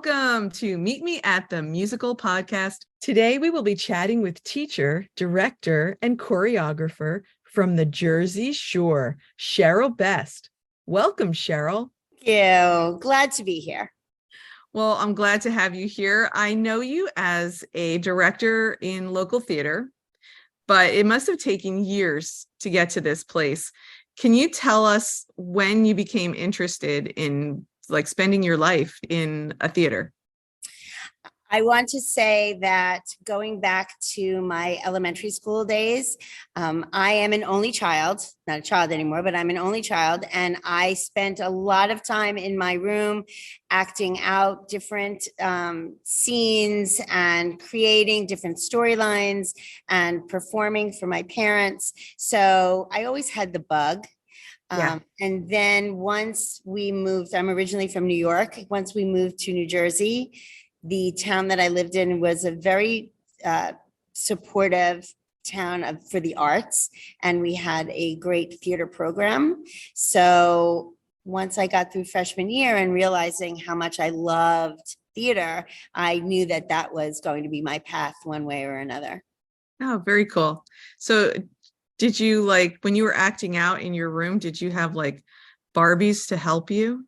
Welcome to Meet Me at the Musical Podcast. Today we will be chatting with teacher, director, and choreographer from the Jersey Shore, Cheryl Best. Welcome, Cheryl. Thank you. Glad to be here. Well, I'm glad to have you here. I know you as a director in local theater, but it must have taken years to get to this place. Can you tell us when you became interested in spending your life in a theater? I want to say that going back to my elementary school days, I am an only child, not a child anymore, but I'm an only child. And I spent a lot of time in my room acting out different scenes and creating different storylines and performing for my parents. So I always had the bug. Yeah. And then once we moved, I'm originally from New York. Once we moved to New Jersey, the town that I lived in was a very supportive town for the arts. And we had a great theater program. So once I got through freshman year and realizing how much I loved theater, I knew that that was going to be my path one way or another. Oh, very cool. So did you when you were acting out in your room, did you have Barbies to help you?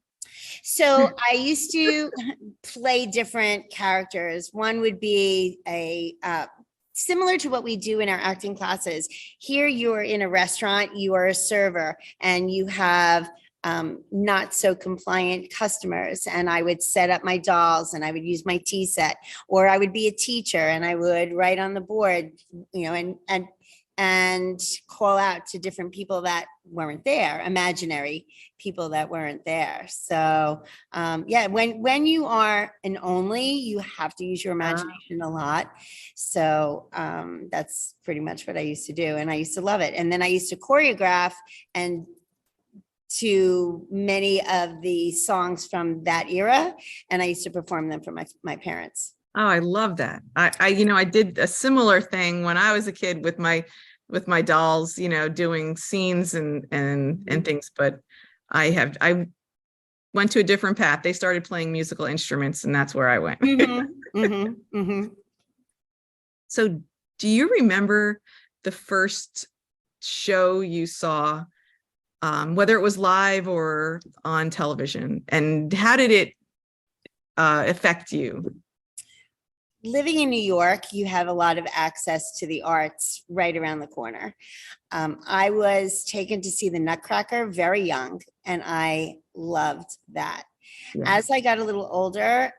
So I used to play different characters. One would be similar to what we do in our acting classes. Here you are in a restaurant, you are a server, and you have not so compliant customers, and I would set up my dolls and I would use my tea set, or I would be a teacher and I would write on the board, and call out to different people that weren't there, imaginary people that weren't there. So when you are an only, you have to use your imagination a lot. So that's pretty much what I used to do. And I used to love it. And then I used to choreograph and to many of the songs from that era. And I used to perform them for my parents. Oh, I love that. I did a similar thing when I was a kid with my dolls, doing scenes and things, but I went to a different path. They started playing musical instruments and that's where I went. So do you remember the first show you saw, whether it was live or on television, and how did it affect you? Living in New York, you have a lot of access to the arts right around the corner. I was taken to see the Nutcracker very young, and I loved that. Yeah. As I got a little older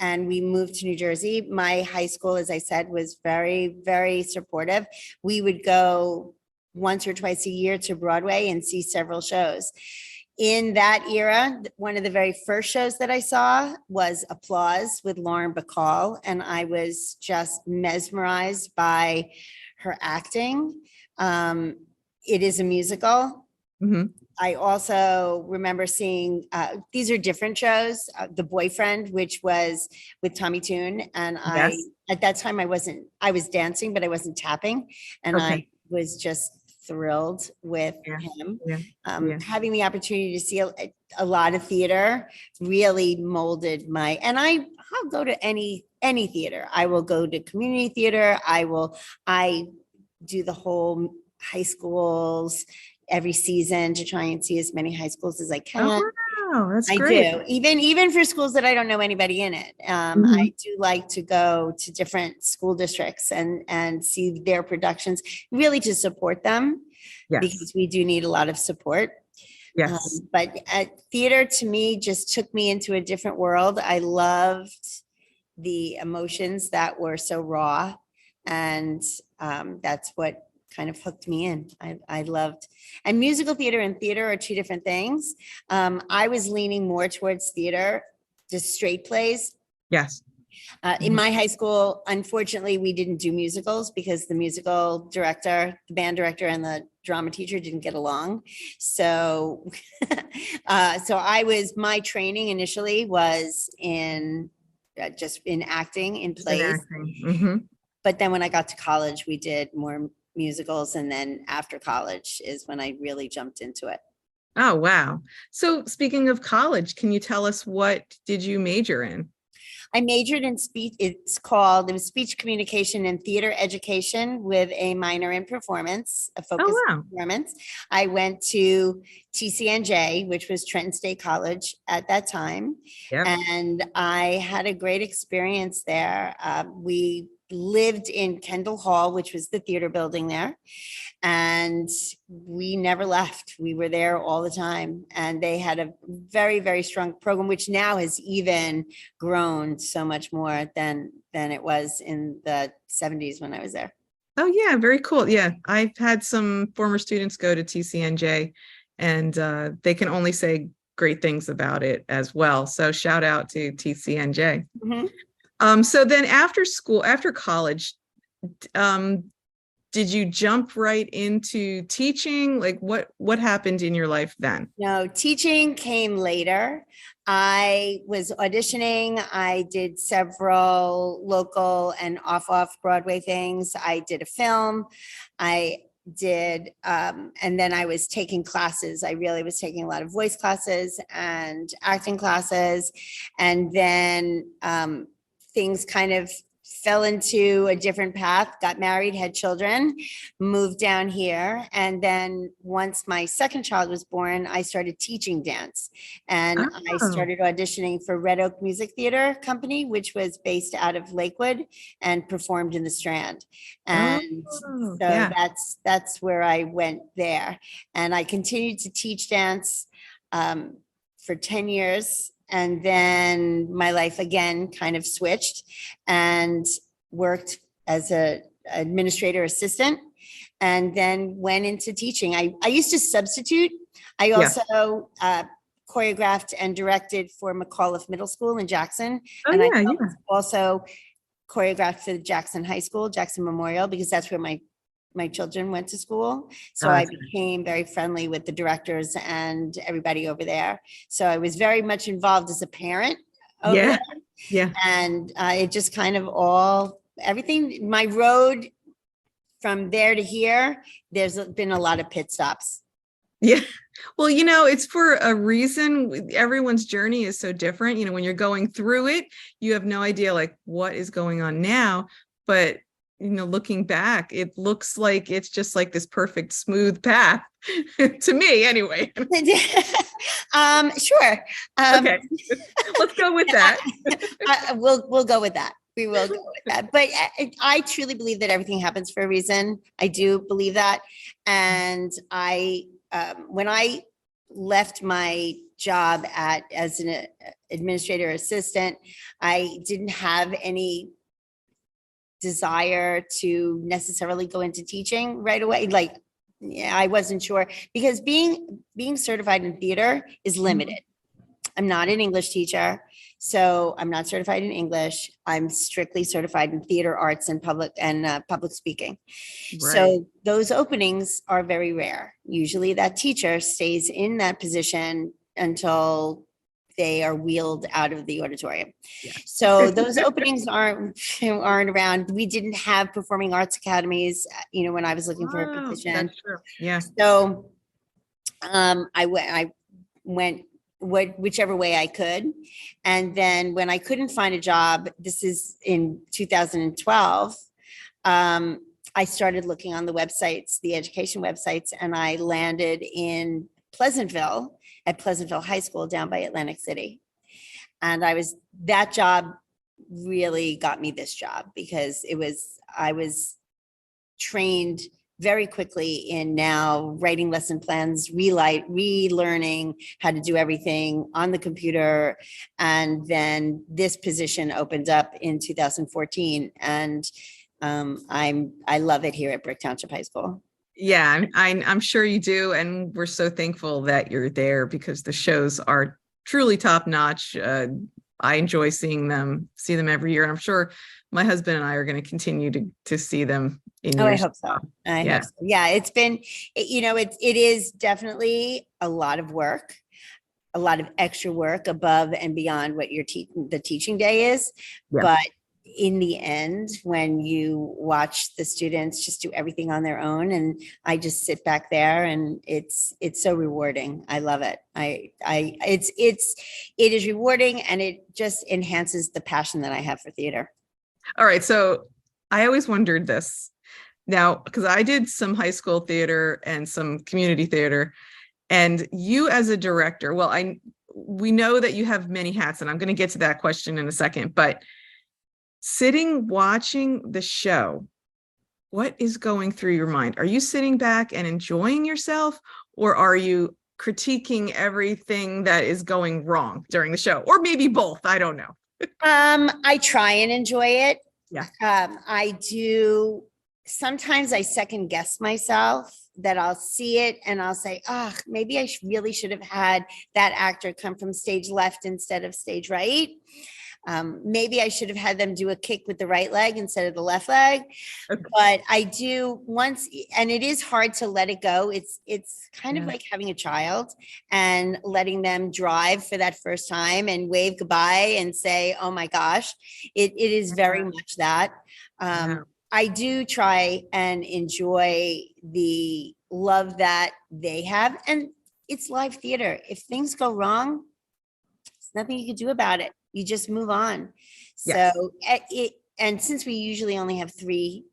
and we moved to New Jersey, my high school, as I said, was very, very supportive. We would go once or twice a year to Broadway and see several shows. In that era, one of the very first shows that I saw was Applause with Lauren Bacall, and I was just mesmerized by her acting. It is a musical. Mm-hmm. I also remember seeing, these are different shows, The Boyfriend, which was with Tommy Tune, and yes. At that time I was dancing, but I wasn't tapping, and okay. I was just thrilled with him. Having the opportunity to see a lot of theater really molded I'll go to any theater. I will go to community theater. I do the whole high schools every season to try and see as many high schools as I can. Oh, wow, that's great. I do, even for schools that I don't know anybody in it. I do like to go to different school districts and see their productions, really to support them. Yes. Because we do need a lot of support. Yes. But theater to me just took me into a different world. I loved the emotions that were so raw, and that's what kind of hooked me in. I loved, and musical theater and theater are two different things. I was leaning more towards theater, just straight plays. Yes. In my high school, unfortunately, we didn't do musicals because the musical director, the band director, and the drama teacher didn't get along. So, my training initially was in just in acting, in plays. Mm-hmm. But then when I got to college, we did more musicals, and then after college is when I really jumped into it. Oh, wow. So speaking of college, can you tell us what did you major in? I majored in speech. It was speech communication and theater education with a minor in performance, a focus Oh, on wow. performance. I went to TCNJ, which was Trenton State College at that time. Yep. And I had a great experience there. We lived in Kendall Hall, which was the theater building there. And we never left. We were there all the time. And they had a very, very strong program, which now has even grown so much more than it was in the 70s when I was there. Oh, yeah, very cool. Yeah, I've had some former students go to TCNJ, and they can only say great things about it as well. So shout out to TCNJ. Mhm. So then after school, after college, um, did you jump right into teaching? Like what happened in your life then? No, teaching came later. I was auditioning. I did several local and off Broadway things. I did a film. I did, and then I was taking classes. I really was taking a lot of voice classes and acting classes. And then things kind of fell into a different path, got married, had children, moved down here. And then once my second child was born, I started teaching dance. And I Oh, started auditioning for Red Oak Music Theater Company, which was based out of Lakewood and performed in the Strand. And oh, so yeah. that's where I went there. And I continued to teach dance for 10 years. And then my life again kind of switched and worked as a administrator assistant and then went into teaching. I used to substitute. I Yeah. also choreographed and directed for McAuliffe Middle School in Jackson. Oh, And I yeah, yeah. also choreographed for Jackson High School, Jackson Memorial, because that's where my children went to school. So I Gotcha. became very friendly with the directors and everybody over there. So I was very much involved as a parent over Yeah, there. yeah. And it just kind of everything, my road from there to here, there's been a lot of pit stops. Yeah. Well, it's for a reason. Everyone's journey is so different. When you're going through it, you have no idea like what is going on now. But, looking back, it looks like it's just like this perfect smooth path to me anyway. Sure. Okay. Let's go with that. We'll go with that. We will go with that. But I truly believe that everything happens for a reason. I do believe that. And when I left my job as an administrator assistant, I didn't have any desire to necessarily go into teaching right away. Like, yeah, I wasn't sure because being certified in theater is limited. I'm not an English teacher, so I'm not certified in English. I'm strictly certified in theater arts and public speaking. Right. So those openings are very rare. Usually that teacher stays in that position until they are wheeled out of the auditorium. Yeah. So those openings aren't around. We didn't have performing arts academies, when I was looking for a position. That's true. Yeah. So I went whichever way I could. And then when I couldn't find a job, this is in 2012, I started looking on the websites, the education websites, and I landed in Pleasantville at Pleasantville High School down by Atlantic City. And that job really got me this job because I was trained very quickly in now writing lesson plans, relearning how to do everything on the computer. And then this position opened up in 2014. And I love it here at Brick Township High School. Yeah, I'm sure you do. And we're so thankful that you're there because the shows are truly top notch. I enjoy see them every year. And I'm sure my husband and I are going to continue to see them in years. I hope so. I hope so. Yeah, it's been, it is definitely a lot of work, a lot of extra work above and beyond what the teaching day is. Yeah. But in the end, when you watch the students just do everything on their own, and I just sit back there, and it's so rewarding. I love it. It is rewarding, and it just enhances the passion that I have for theater. All right. So I always wondered this now, because I did some high school theater and some community theater, and you as a director, well, we know that you have many hats, and I'm going to get to that question in a second, but sitting watching the show, what is going through your mind? Are you sitting back and enjoying yourself, or are you critiquing everything that is going wrong during the show, or maybe both? I don't know. I try and enjoy it. Yeah. I do. Sometimes I second guess myself, that I'll see it and I'll say, oh, maybe I really should have had that actor come from stage left instead of stage right. Maybe I should have had them do a kick with the right leg instead of the left leg. But I do once, and it is hard to let it go. It's kind of like having a child and letting them drive for that first time and wave goodbye and say, oh my gosh, it is very much that. I do try and enjoy the love that they have, and it's live theater. If things go wrong, there's nothing you can do about it. You just move on. Yes. So and since we usually only have 3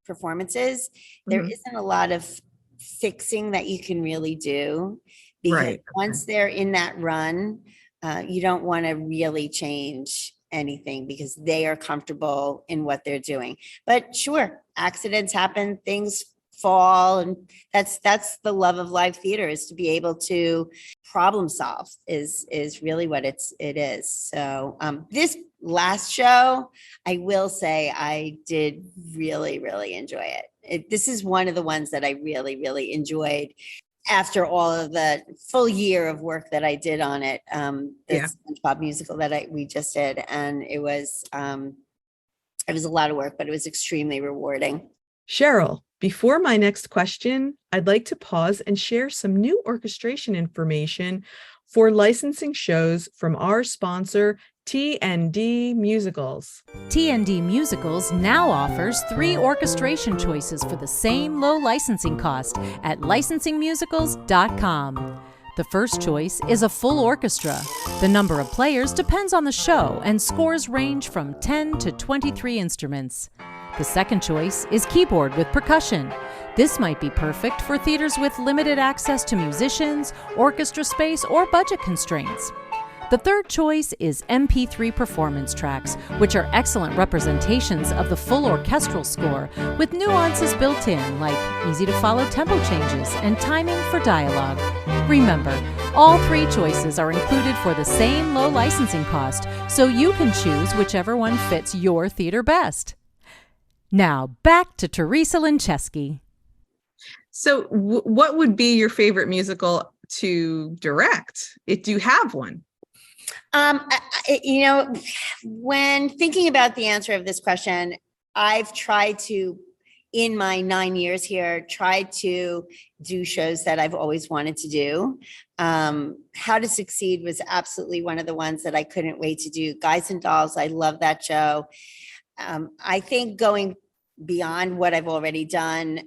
performances, there isn't a lot of fixing that you can really do, because once they're in that run, you don't want to really change anything because they are comfortable in what they're doing. But sure, accidents happen, things fall, and that's the love of live theater, is to be able to problem solve is really what it is. So this last show, I will say I did really enjoy it. This is one of the ones that I really enjoyed after all of the full year of work that I did on it. The SpongeBob musical that we just did, and it was a lot of work, but it was extremely rewarding. Cheryl, before my next question, I'd like to pause and share some new orchestration information for licensing shows from our sponsor, T&D Musicals. T&D Musicals now offers 3 orchestration choices for the same low licensing cost at licensingmusicals.com. The first choice is a full orchestra. The number of players depends on the show, and scores range from 10 to 23 instruments. The second choice is keyboard with percussion. This might be perfect for theaters with limited access to musicians, orchestra space, or budget constraints. The third choice is MP3 performance tracks, which are excellent representations of the full orchestral score, with nuances built in, like easy-to-follow tempo changes and timing for dialogue. Remember, all 3 choices are included for the same low licensing cost, so you can choose whichever one fits your theater best. Now, back to Teresa Lincheski. So what would be your favorite musical to direct? Do you have one? When thinking about the answer of this question, I've tried to, in my 9 years here, tried to do shows that I've always wanted to do. How to Succeed was absolutely one of the ones that I couldn't wait to do. Guys and Dolls, I love that show. I think going beyond what I've already done,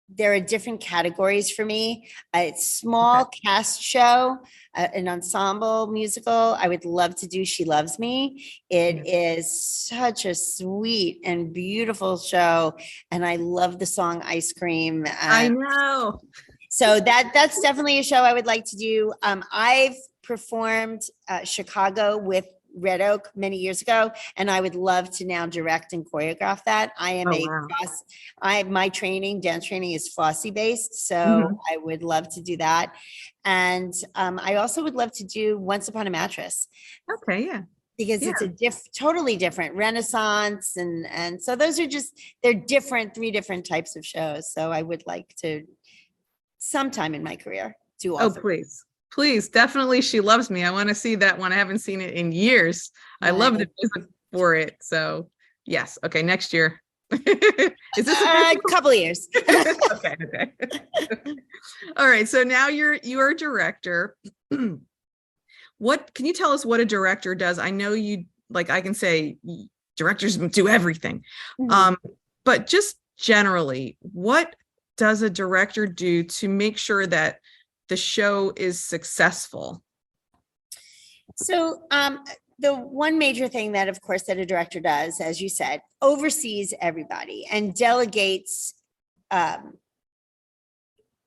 there are different categories for me. A small cast show, an ensemble musical. I would love to do She Loves Me. It is such a sweet and beautiful show, and I love the song Ice Cream. I know. So that's definitely a show I would like to do. I've performed Chicago with Red Oak many years ago, and I would love to now direct and choreograph that. I am my dance training is Fosse based, so I would love to do that. And I also would love to do Once Upon a Mattress. Okay, yeah. Because it's a totally different Renaissance, and so those are they're different, 3 different types of shows. So I would like to sometime in my career do all. Oh, please, definitely She Loves Me. I want to see that one. I haven't seen it in years. I love the music for it. So yes. Okay. Next year. Is this a couple of years? Okay. All right. So now you're a director. What can you tell us what a director does? I know you, like I can say directors do everything. Mhm. But just generally, what does a director do to make sure that the show is successful? So the one major thing that, of course, that a director does, as you said, oversees everybody and delegates um,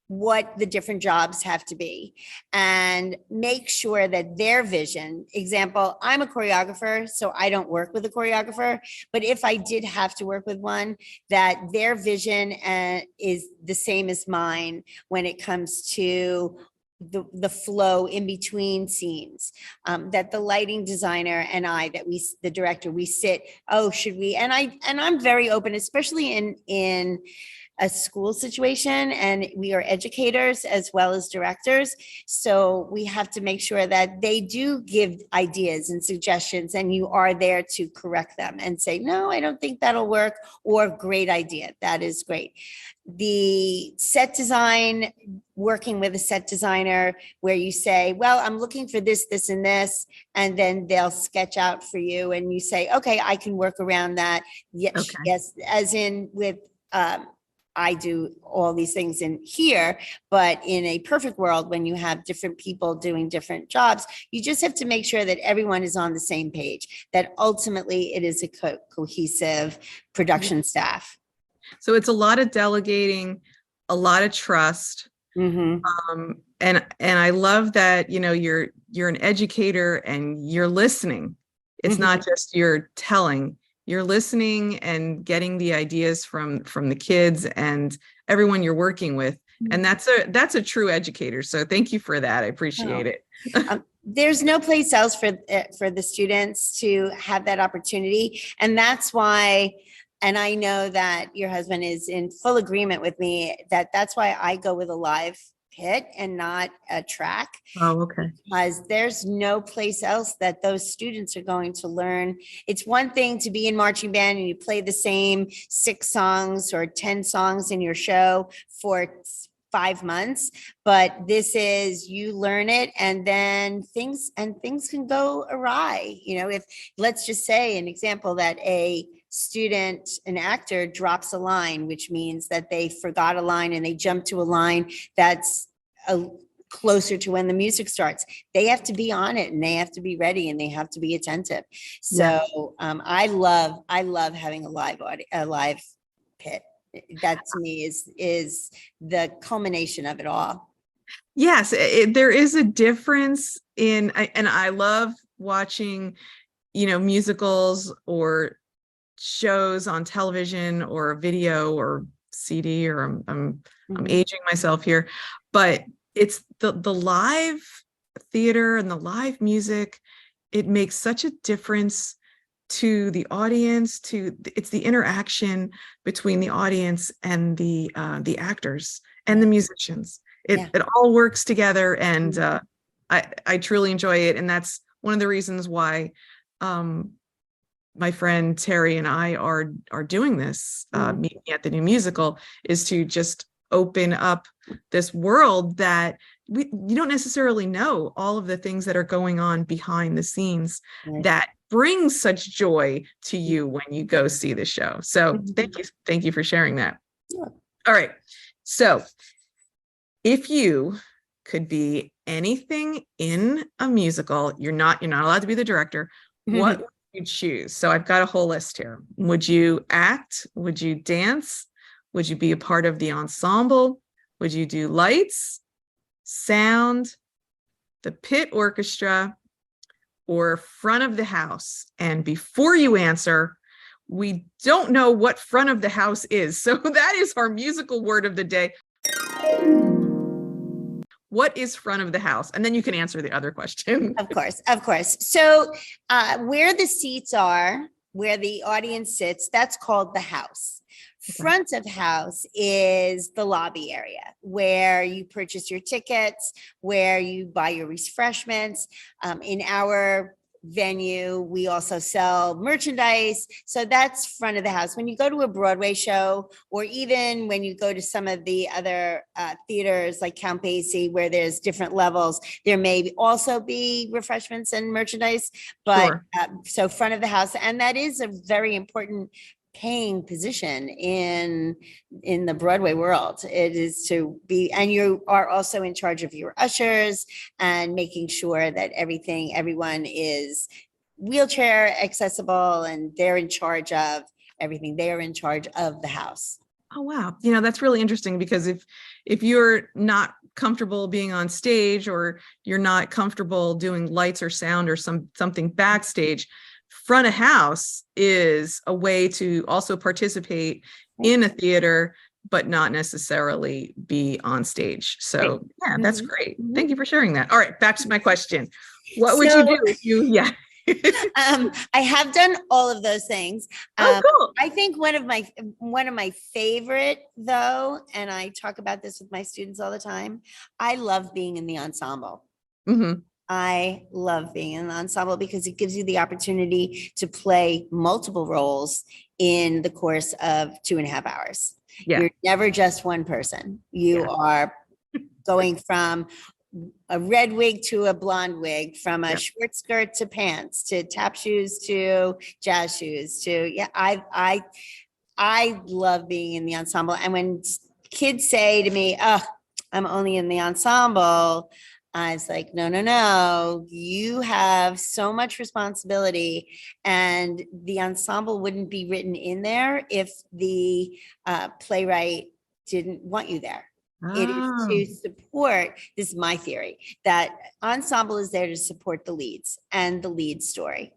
what the different jobs have to be and make sure that their vision, example, I'm a choreographer, so I don't work with a choreographer, but if I did have to work with one, that their vision is the same as mine when it comes to the flow in between scenes, that the lighting designer and the director, we sit, oh, should we, and I'm very open, especially in a school situation, and we are educators as well as directors. So we have to make sure that they do give ideas and suggestions, and you are there to correct them and say, no, I don't think that'll work, or great idea. That is great. The set design, working with a set designer where you say, well, I'm looking for this, this, and this, and then they'll sketch out for you and you say, okay, I can work around that. Yes, Okay. yes, as in with, I do all these things in here, but in a perfect world, when you have different people doing different jobs, you just have to make sure that everyone is on the same page, that ultimately it is a cohesive production staff. So it's a lot of delegating, a lot of trust. Mhm. And I love that, you're an educator and you're listening. It's not just you're telling, you're listening and getting the ideas from the kids and everyone you're working with. And that's a true educator. So thank you for that. I appreciate it. There's no place else for the students to have that opportunity. And that's why, and I know that your husband is in full agreement with me, that's why I go with a live hit and not a track. Oh, okay. Because there's no place else that those students are going to learn. It's one thing to be in marching band and you play the same 6 songs or 10 songs in your show for 5 months, but this is, you learn it and then things can go awry. If, let's just say an example, that an actor drops a line, which means that they forgot a line and they jump to a line that's closer to when the music starts. They have to be on it and they have to be ready and they have to be attentive. So I love having a live pit. That to me is the culmination of it all. Yes, there is a difference and I love watching, musicals or shows on television or video or CD, or I'm aging myself here, but it's the live theater and the live music. It makes such a difference to the audience, it's the interaction between the audience and the actors and the musicians. It all works together, and I truly enjoy it. And that's one of the reasons why my friend Terry and I are doing this meeting at the New Musical, is to just open up this world that you don't necessarily know all of the things that are going on behind the scenes that brings such joy to you when you go see the show. So thank you for sharing that. All right, so if you could be anything in a musical, you're not allowed to be the director, what would you choose? So I've got a whole list here. Would you act? Would you dance? Would you be a part of the ensemble? Would you do lights, sound, the pit orchestra, or front of the house? And before you answer, we don't know what front of the house is. So that is our musical word of the day. What is front of the house? And then you can answer the other question. Of course. So where the seats are, where the audience sits, that's called the house. Front of house is the lobby area where you purchase your tickets, where you buy your refreshments. In our venue. We also sell merchandise. So that's front of the house. When you go to a Broadway show, or even when you go to some of the other theaters like Count Basie, where there's different levels, there may also be refreshments and merchandise, but Sure. So front of the house. And that is a very important paying position in the Broadway world. It is to be, and you are also in charge of your ushers and making sure that everyone is wheelchair accessible, and they're in charge of everything. They are in charge of the house. Oh, wow. That's really interesting, because if you're not comfortable being on stage, or you're not comfortable doing lights or sound or something backstage, front of house is a way to also participate in a theater, but not necessarily be on stage. So yeah, that's great. Thank you for sharing that. All right, back to my question. What would you do if you, yeah. I have done all of those things. Oh, cool. I think one of my favorite, though, and I talk about this with my students all the time, I love being in the ensemble. Mm-hmm. I love being in the ensemble because it gives you the opportunity to play multiple roles in the course of 2.5 hours. Yeah. You're never just one person. You are going from a red wig to a blonde wig, from a short skirt to pants, to tap shoes to jazz shoes, to I love being in the ensemble. And when kids say to me, "Oh, I'm only in the ensemble," I was like, no, you have so much responsibility, and the ensemble wouldn't be written in there if the playwright didn't want you there. It is to support, this is my theory, that ensemble is there to support the leads and the lead story.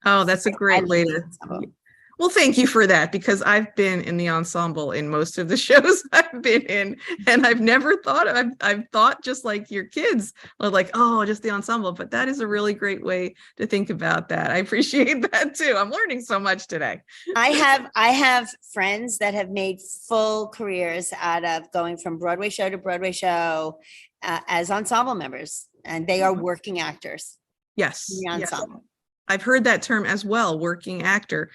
Oh, that's a great way to. Well, thank you for that, because I've been in the ensemble in most of the shows I've been in, and I've never thought I've thought just like your kids are like, oh, just the ensemble. But that is a really great way to think about that. I appreciate that too. I'm learning so much today. I have friends that have made full careers out of going from Broadway show to Broadway show as ensemble members, and they are working actors. Yes. In the ensemble. Yes. I've heard that term as well, working actor.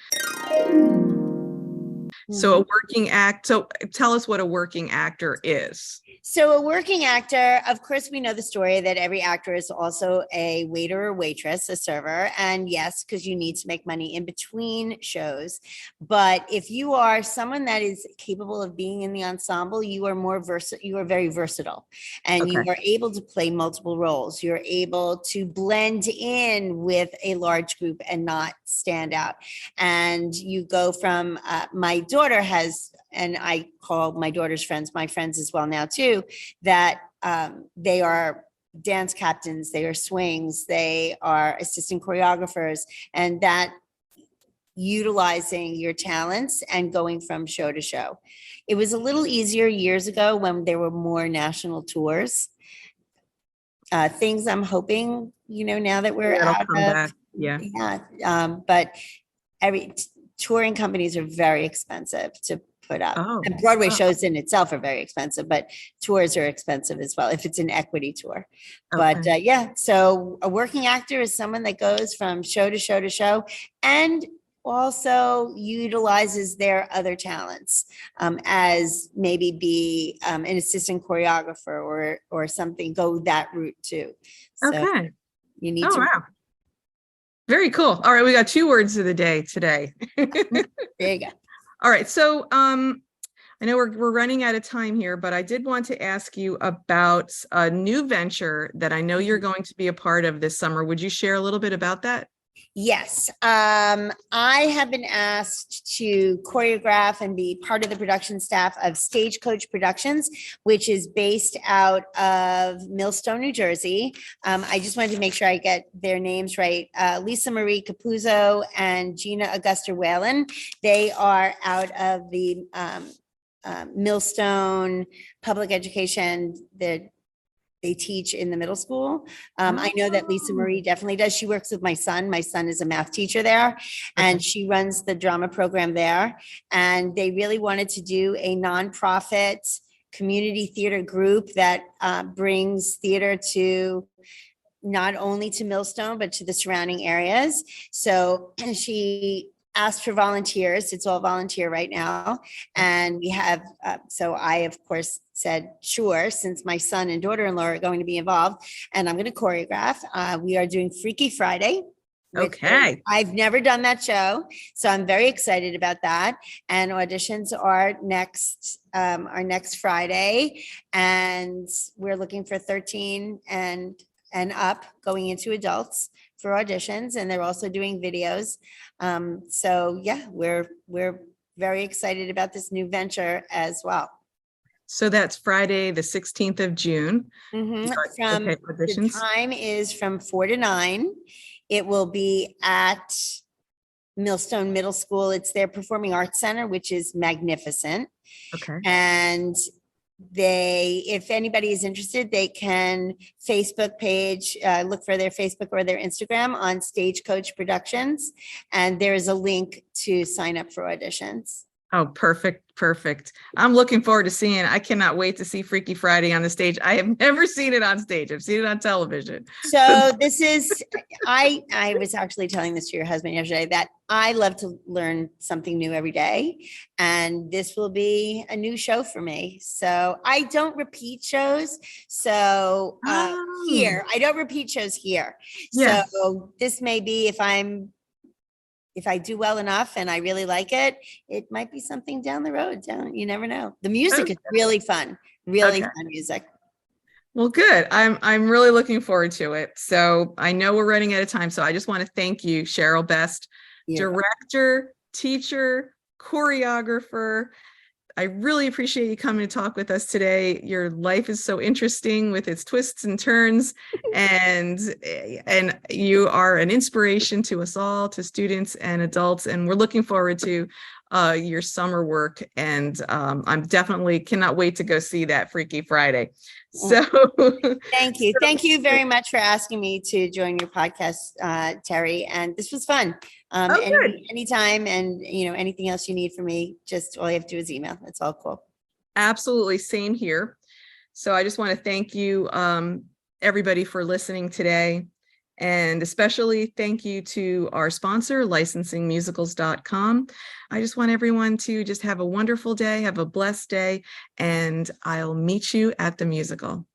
So a working act. So tell us what a working actor is. So a working actor, of course, we know the story that every actor is also a waiter or waitress, a server. And yes, because you need to make money in between shows. But if you are someone that is capable of being in the ensemble, you are you are very versatile, and you are able to play multiple roles. You're able to blend in with a large group and not stand out. And you go from, my daughter has, and I call my daughter's friends my friends as well now too, that they are dance captains, they are swings, they are assistant choreographers, and that utilizing your talents and going from show to show. It was a little easier years ago when there were more national tours. Things I'm hoping, now that we're out of, back. But touring companies are very expensive to put up. And Broadway shows in itself are very expensive, but tours are expensive as well if it's an equity tour. But so a working actor is someone that goes from show to show to show, and also utilizes their other talents, as maybe be an assistant choreographer or something, go that route too. So you need to. Wow. Very cool. All right, we got 2 words of the day today. There you go. All right, so I know we're running out of time here, but I did want to ask you about a new venture that I know you're going to be a part of this summer. Would you share a little bit about that? Yes, I have been asked to choreograph and be part of the production staff of Stagecoach Productions, which is based out of Millstone, New Jersey. I just wanted to make sure I get their names right. Lisa Marie Capuzzo and Gina Augusta Whalen. They are out of the Millstone Public Education. They teach in the middle school. I know that Lisa Marie definitely does. She works with my son. My son is a math teacher there, and she runs the drama program there. And they really wanted to do a nonprofit community theater group that brings theater to not only to Millstone, but to the surrounding areas. So she asked for volunteers. It's all volunteer right now. And we have, so I, of course, said, sure, since my son and daughter-in-law are going to be involved, and I'm going to choreograph. We are doing Freaky Friday. Okay. I've never done that show, so I'm very excited about that. And auditions are next Friday, and we're looking for 13 and up going into adults for auditions, and they're also doing videos. So yeah, we're very excited about this new venture as well. So that's Friday, the 16th of June. Mhm. Okay, The auditions. time is from 4 to 9. It will be at Millstone Middle School. It's their Performing Arts Center, which is magnificent. Okay. And if anybody is interested, they can Facebook page, look for their Facebook or their Instagram on Stagecoach Productions. And there is a link to sign up for auditions. Oh, perfect. Perfect. I'm looking forward to seeing it. I cannot wait to see Freaky Friday on the stage. I have never seen it on stage. I've seen it on television. So this is, I was actually telling this to your husband yesterday that I love to learn something new every day. And this will be a new show for me. So I don't repeat shows. So here, I don't repeat shows here. Yes. So this may be, if I do well enough and I really like it, it might be something down the road. You never know. The music is really fun, really fun music. Well, good. I'm really looking forward to it. So I know we're running out of time. So I just want to thank you, Cheryl Best, director, teacher, choreographer. I really appreciate you coming to talk with us today. Your life is so interesting with its twists and turns, and you are an inspiration to us all, to students and adults. And we're looking forward to your summer work. And I'm definitely cannot wait to go see that Freaky Friday. So thank you. Thank you very much for asking me to join your podcast, Terry. And this was fun. Anytime, and anything else you need from me, just all you have to do is email. That's all cool. Absolutely. Same here. So I just want to thank you, everybody, for listening today. And especially thank you to our sponsor, licensingmusicals.com. I just want everyone to just have a wonderful day, have a blessed day, and I'll meet you at the musical.